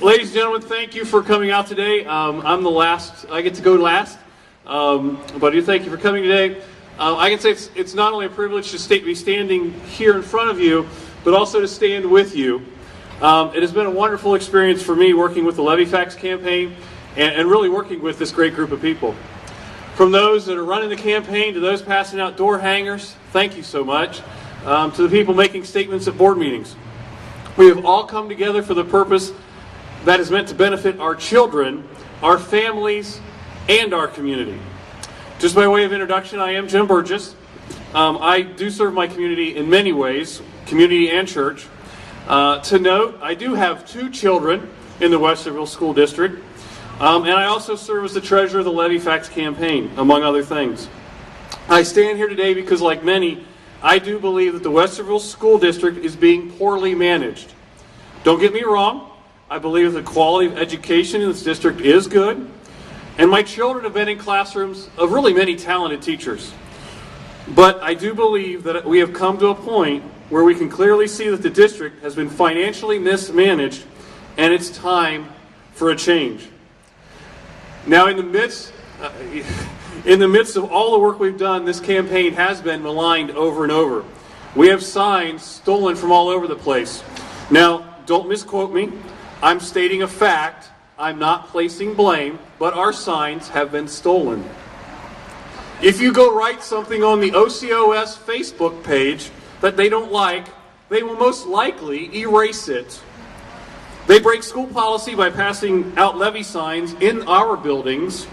Ladies and gentlemen, thank you for coming out today. I'm the last. I get to go last. But I do thank you for coming today. I can say it's not only a privilege to be standing here in front of you, but also to stand with you. It has been a wonderful experience for me working with the LevyFax campaign and really working with this great group of people. From those that are running the campaign to those passing out door hangers, thank you so much. To the people making statements at board meetings. We have all come together for the purpose that is meant to benefit our children, our families, and our community. Just by way of introduction, I am Jim Burgess. I do serve my community in many ways, community and church. To note, I do have 2 children in the Westerville School District, and I also serve as the treasurer of the LevyFax campaign, among other things. I stand here today because, like many, I do believe that the Westerville School District is being poorly managed. Don't get me wrong, I believe the quality of education in this district is good, and my children have been in classrooms of really many talented teachers. But I do believe that we have come to a point where we can clearly see that the district has been financially mismanaged, and it's time for a change. Now, in the midst of all the work we've done, this campaign has been maligned over and over. We have signs stolen from all over the place. Now, don't misquote me. I'm stating a fact. I'm not placing blame, but our signs have been stolen. If you go write something on the OCOS Facebook page that they don't like, they will most likely erase it. They break school policy by passing out levy signs in our buildings.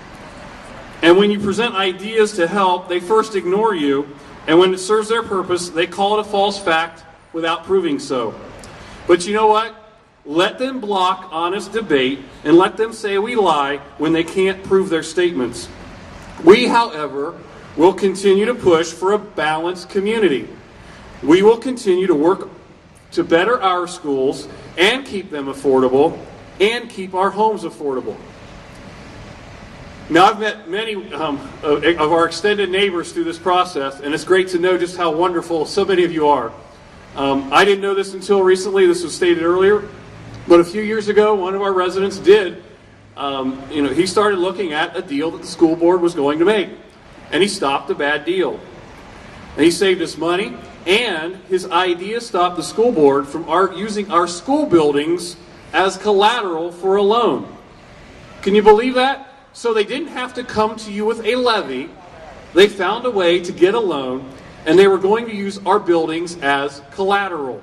And when you present ideas to help, they first ignore you, and when it serves their purpose, they call it a false fact without proving so. But you know what? Let them block honest debate, and let them say we lie when they can't prove their statements. We, however, will continue to push for a balanced community. We will continue to work to better our schools and keep them affordable and keep our homes affordable. Now, I've met many of our extended neighbors through this process, and it's great to know just how wonderful so many of you are. I didn't know this until recently. This was stated earlier, but a few years ago, one of our residents did. He started looking at a deal that the school board was going to make, and he stopped a bad deal. And he saved us money, and his idea stopped the school board from using our school buildings as collateral for a loan. Can you believe that? So they didn't have to come to you with a levy. They found a way to get a loan, and they were going to use our buildings as collateral.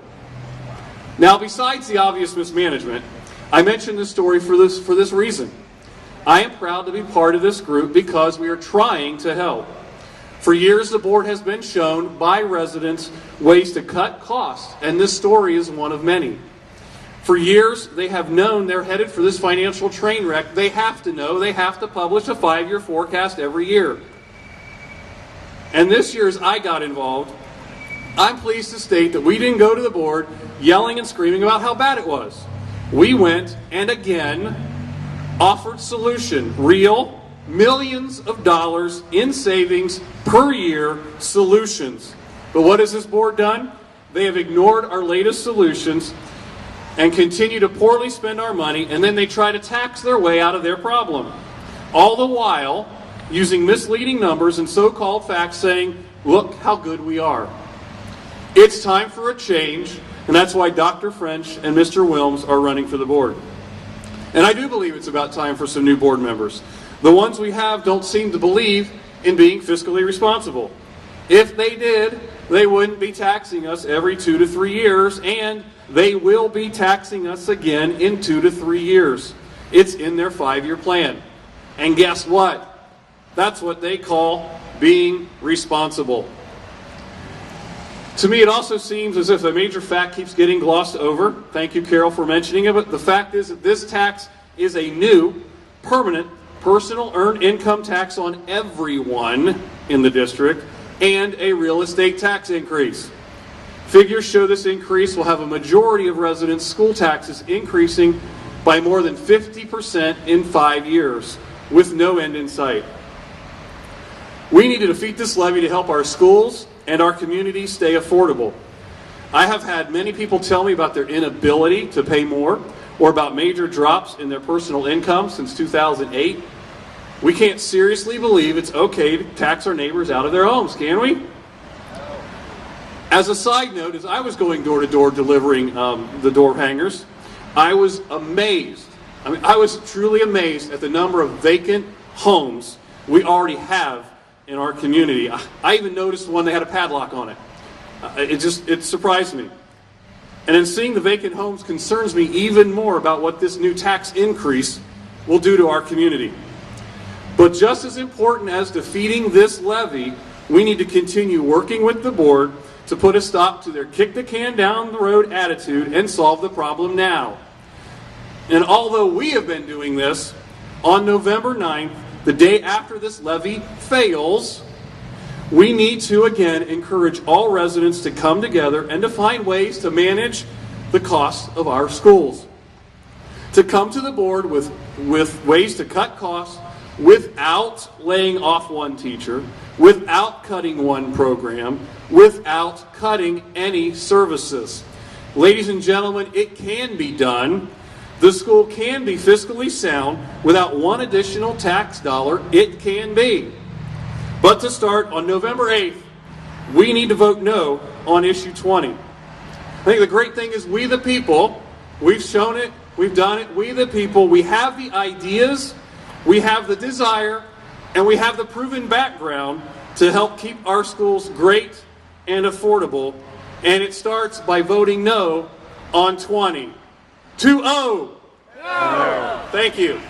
Now, besides the obvious mismanagement, I mentioned this story for this reason. I am proud to be part of this group because we are trying to help. For years, the board has been shown by residents ways to cut costs, and this story is one of many. For years, they have known they're headed for this financial train wreck. They have to know, they have to publish a 5-year forecast every year. And this year, as I got involved, I'm pleased to state that we didn't go to the board yelling and screaming about how bad it was. We went and again offered solution, real, millions of dollars in savings per year solutions. But what has this board done? They have ignored our latest solutions and continue to poorly spend our money, and then they try to tax their way out of their problem. All the while using misleading numbers and so-called facts saying, look how good we are. It's time for a change, and that's why Dr. French and Mr. Wilms are running for the board. And I do believe it's about time for some new board members. The ones we have don't seem to believe in being fiscally responsible. If they did, they wouldn't be taxing us every 2 to 3 years, and they will be taxing us again in 2 to 3 years. It's in their 5-year plan. And guess what? That's what they call being responsible. To me, it also seems as if a major fact keeps getting glossed over. Thank you, Carol, for mentioning it. But the fact is that this tax is a new, permanent, personal earned income tax on everyone in the district and a real estate tax increase. Figures show this increase will have a majority of residents' school taxes increasing by more than 50% in 5 years, with no end in sight. We need to defeat this levy to help our schools and our communities stay affordable. I have had many people tell me about their inability to pay more or about major drops in their personal income since 2008, we can't seriously believe it's okay to tax our neighbors out of their homes, can we? As a side note, as I was going door to door delivering the door hangers, I was amazed. I was truly amazed at the number of vacant homes we already have in our community. I even noticed one that had a padlock on it. It surprised me. And in seeing the vacant homes concerns me even more about what this new tax increase will do to our community. But just as important as defeating this levy, we need to continue working with the board to put a stop to their kick the can down the road attitude and solve the problem now. And although we have been doing this, on November 9th, the day after this levy fails, we need to again encourage all residents to come together and to find ways to manage the costs of our schools. To come to the board with ways to cut costs without laying off one teacher, without cutting one program, without cutting any services. Ladies and gentlemen, it can be done. The school can be fiscally sound without one additional tax dollar. It can be. But to start, on November 8th, we need to vote no on issue 20. I think the great thing is we the people, we've shown it, we've done it, we the people, we have the ideas, we have the desire, and we have the proven background to help keep our schools great and affordable. And it starts by voting no on 20. 2-0. No. Thank you.